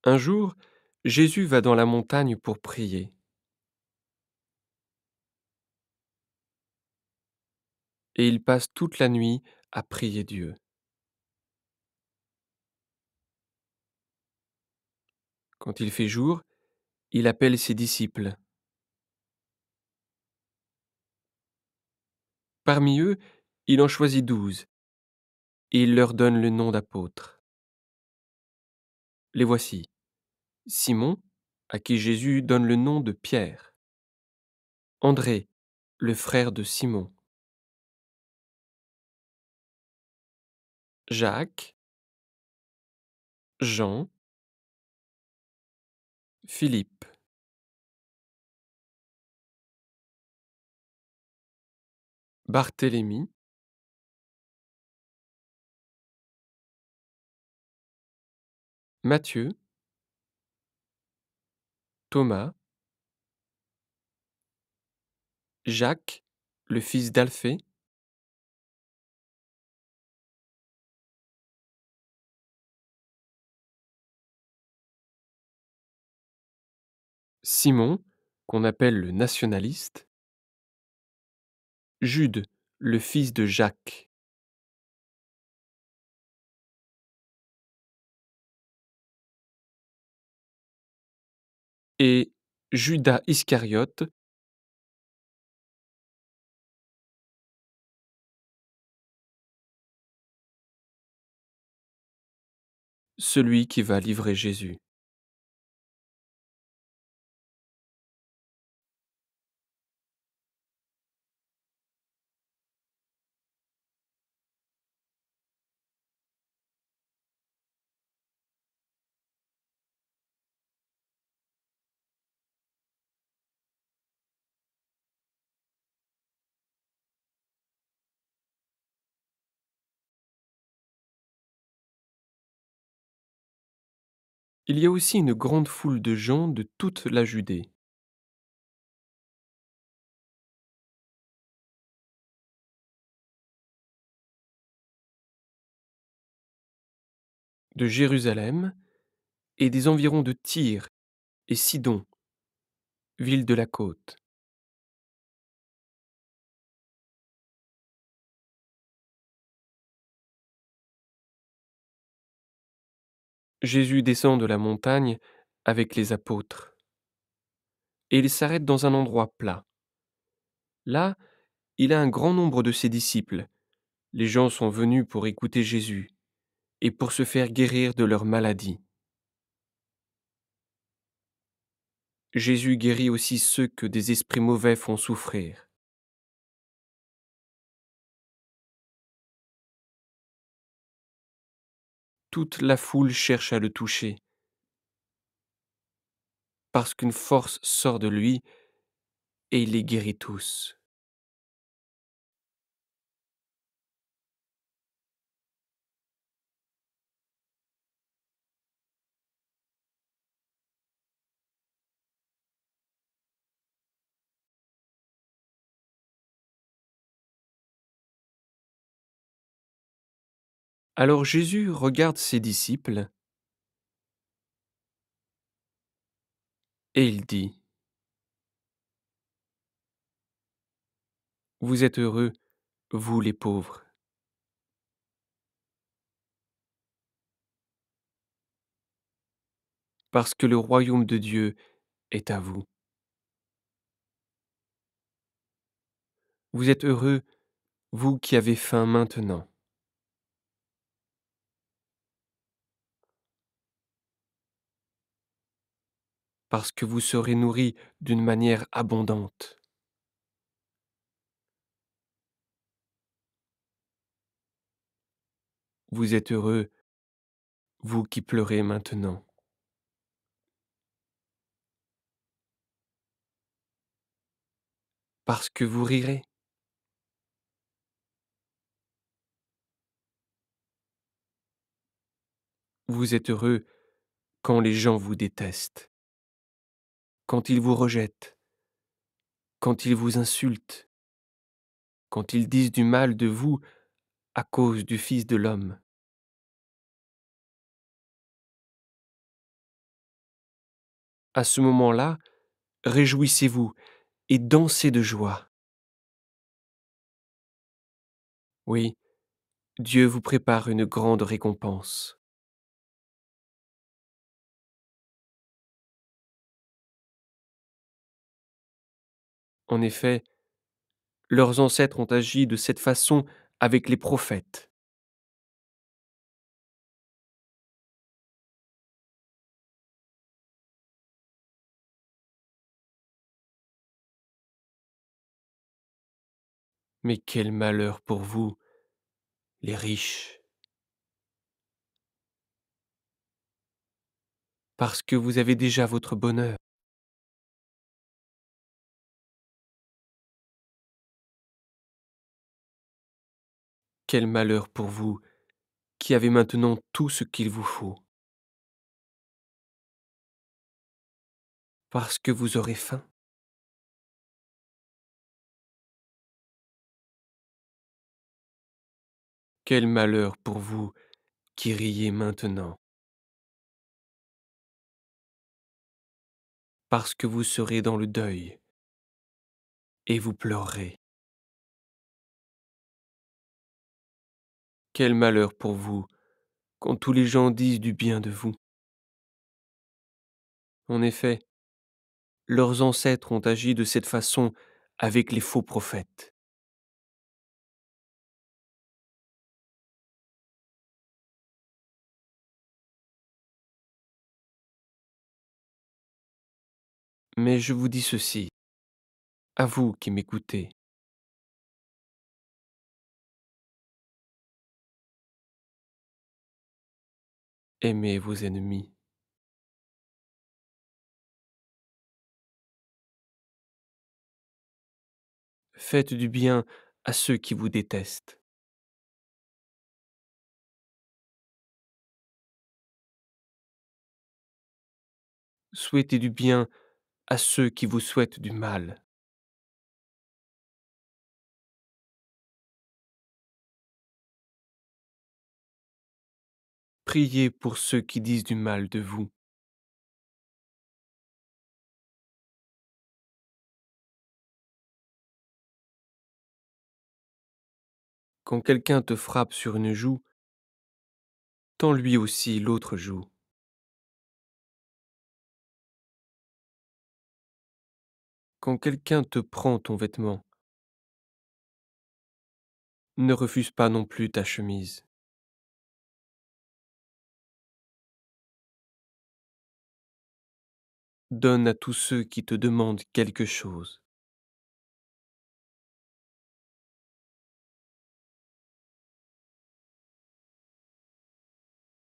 Un jour, Jésus va dans la montagne pour prier, et il passe toute la nuit à prier Dieu. Quand il fait jour, il appelle ses disciples. Parmi eux, il en choisit 12, et il leur donne le nom d'apôtres. Les voici: Simon, à qui Jésus donne le nom de Pierre; André, le frère de Simon; Jacques, Jean, Philippe, Barthélemy, Matthieu, Thomas, Jacques, le fils d'Alphée, Simon, qu'on appelle le nationaliste, Jude, le fils de Jacques, et Judas Iscariote, celui qui va livrer Jésus. Il y a aussi une grande foule de gens de toute la Judée, de Jérusalem et des environs de Tyr et Sidon, villes de la côte. Jésus descend de la montagne avec les apôtres, et il s'arrête dans un endroit plat. Là, il a un grand nombre de ses disciples. Les gens sont venus pour écouter Jésus et pour se faire guérir de leur maladie. Jésus guérit aussi ceux que des esprits mauvais font souffrir. Toute la foule cherche à le toucher, parce qu'une force sort de lui et il les guérit tous. Alors Jésus regarde ses disciples et il dit: Vous êtes heureux, vous les pauvres, parce que le royaume de Dieu est à vous. Vous êtes heureux, vous qui avez faim maintenant, parce que vous serez nourris d'une manière abondante. Vous êtes heureux, vous qui pleurez maintenant, parce que vous rirez. Vous êtes heureux quand les gens vous détestent, quand ils vous rejettent, quand ils vous insultent, quand ils disent du mal de vous à cause du Fils de l'homme. À ce moment-là, réjouissez-vous et dansez de joie. Oui, Dieu vous prépare une grande récompense. En effet, leurs ancêtres ont agi de cette façon avec les prophètes. Mais quel malheur pour vous, les riches, parce que vous avez déjà votre bonheur. Quel malheur pour vous, qui avez maintenant tout ce qu'il vous faut, parce que vous aurez faim. Quel malheur pour vous, qui riez maintenant, parce que vous serez dans le deuil, et vous pleurerez. Quel malheur pour vous, quand tous les gens disent du bien de vous. En effet, leurs ancêtres ont agi de cette façon avec les faux prophètes. Mais je vous dis ceci, à vous qui m'écoutez, aimez vos ennemis, faites du bien à ceux qui vous détestent, souhaitez du bien à ceux qui vous souhaitent du mal, priez pour ceux qui disent du mal de vous. Quand quelqu'un te frappe sur une joue, tends lui aussi l'autre joue. Quand quelqu'un te prend ton vêtement, ne refuse pas non plus ta chemise. Donne à tous ceux qui te demandent quelque chose.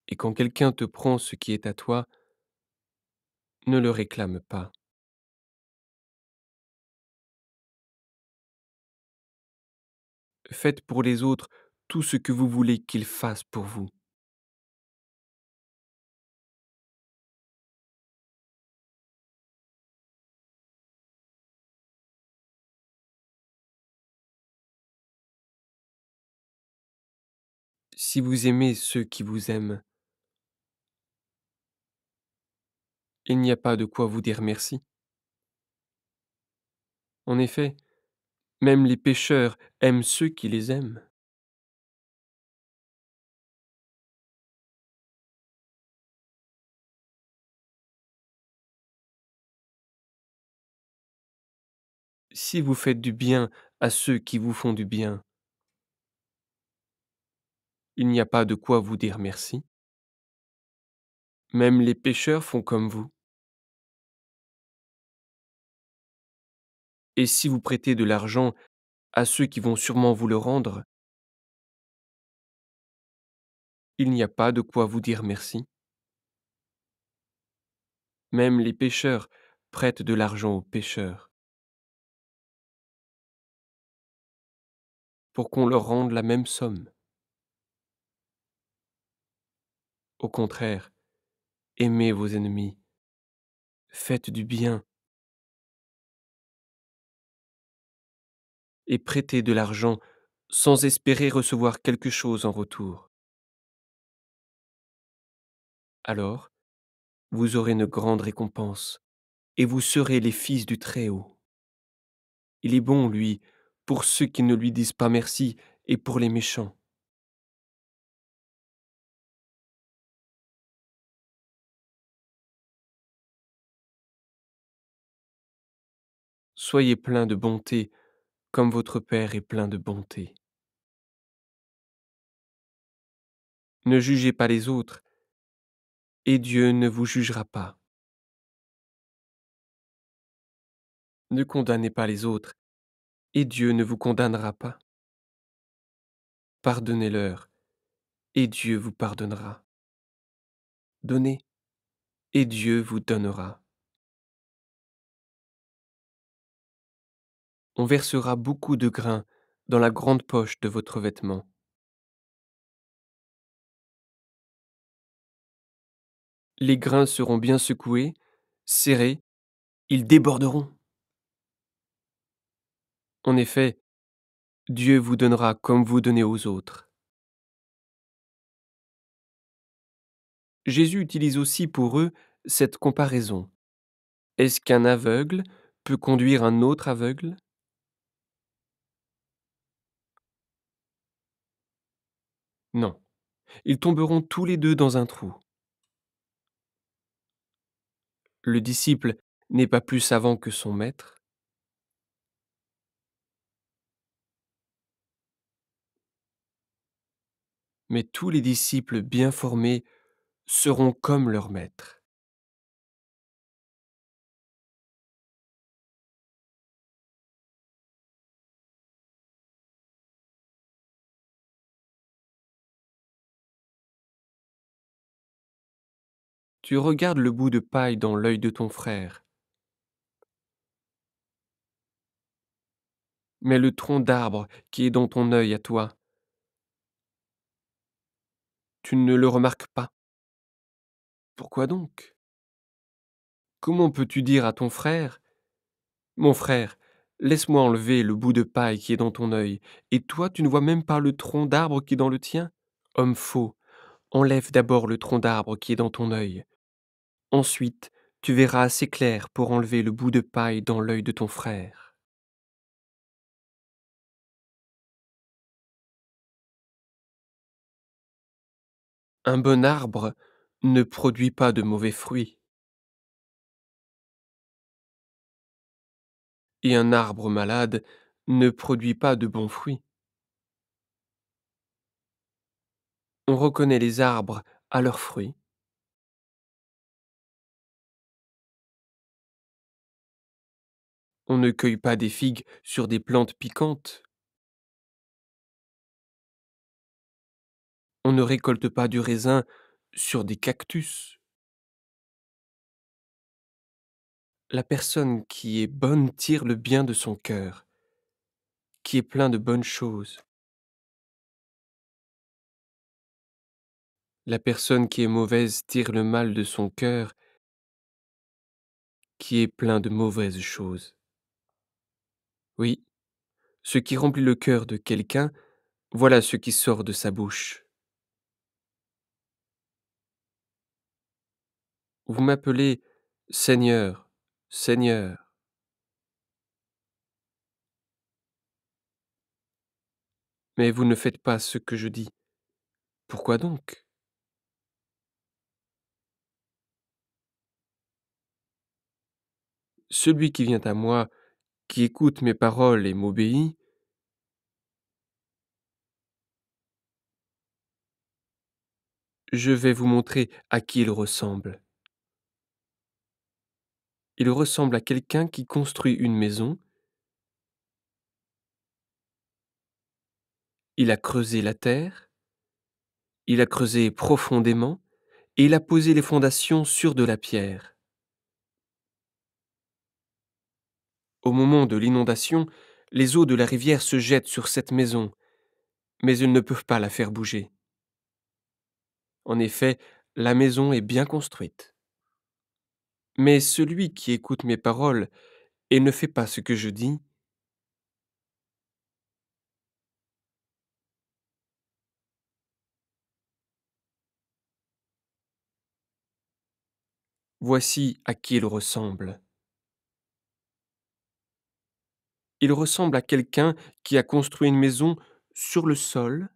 Et quand quelqu'un te prend ce qui est à toi, ne le réclame pas. Faites pour les autres tout ce que vous voulez qu'ils fassent pour vous. Si vous aimez ceux qui vous aiment, il n'y a pas de quoi vous dire merci. En effet, même les pécheurs aiment ceux qui les aiment. Si vous faites du bien à ceux qui vous font du bien, il n'y a pas de quoi vous dire merci. Même les pécheurs font comme vous. Et si vous prêtez de l'argent à ceux qui vont sûrement vous le rendre, il n'y a pas de quoi vous dire merci. Même les pécheurs prêtent de l'argent aux pécheurs, pour qu'on leur rende la même somme. Au contraire, aimez vos ennemis, faites du bien et prêtez de l'argent sans espérer recevoir quelque chose en retour. Alors, vous aurez une grande récompense et vous serez les fils du Très-Haut. Il est bon, lui, pour ceux qui ne lui disent pas merci et pour les méchants. Soyez pleins de bonté, comme votre Père est plein de bonté. Ne jugez pas les autres, et Dieu ne vous jugera pas. Ne condamnez pas les autres, et Dieu ne vous condamnera pas. Pardonnez-leur, et Dieu vous pardonnera. Donnez, et Dieu vous donnera. On versera beaucoup de grains dans la grande poche de votre vêtement. Les grains seront bien secoués, serrés, ils déborderont. En effet, Dieu vous donnera comme vous donnez aux autres. Jésus utilise aussi pour eux cette comparaison. Est-ce qu'un aveugle peut conduire un autre aveugle? Non. Ils tomberont tous les deux dans un trou. Le disciple n'est pas plus savant que son maître, mais tous les disciples bien formés seront comme leur maître. Tu regardes le bout de paille dans l'œil de ton frère, mais le tronc d'arbre qui est dans ton œil à toi, tu ne le remarques pas. Pourquoi donc? Comment peux-tu dire à ton frère: Mon frère, laisse-moi enlever le bout de paille qui est dans ton œil, et toi tu ne vois même pas le tronc d'arbre qui est dans le tien? Homme faux, enlève d'abord le tronc d'arbre qui est dans ton œil. Ensuite, tu verras assez clair pour enlever le bout de paille dans l'œil de ton frère. Un bon arbre ne produit pas de mauvais fruits, et un arbre malade ne produit pas de bons fruits. On reconnaît les arbres à leurs fruits. On ne cueille pas des figues sur des plantes piquantes. On ne récolte pas du raisin sur des cactus. La personne qui est bonne tire le bien de son cœur, qui est plein de bonnes choses. La personne qui est mauvaise tire le mal de son cœur, qui est plein de mauvaises choses. Oui, ce qui remplit le cœur de quelqu'un, voilà ce qui sort de sa bouche. Vous m'appelez Seigneur, Seigneur, mais vous ne faites pas ce que je dis. Pourquoi donc? Celui qui vient à moi, qui écoute mes paroles et m'obéit, je vais vous montrer à qui il ressemble. Il ressemble à quelqu'un qui construit une maison, il a creusé la terre, il a creusé profondément, et il a posé les fondations sur de la pierre. Au moment de l'inondation, les eaux de la rivière se jettent sur cette maison, mais ils ne peuvent pas la faire bouger. En effet, la maison est bien construite. Mais celui qui écoute mes paroles et ne fait pas ce que je dis, voici à qui il ressemble. Il ressemble à quelqu'un qui a construit une maison sur le sol,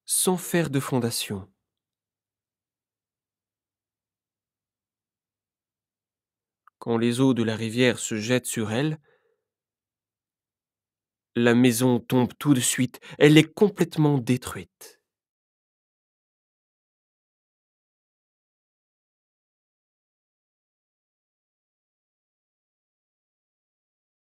sans faire de fondation. Quand les eaux de la rivière se jettent sur elle, la maison tombe tout de suite, elle est complètement détruite.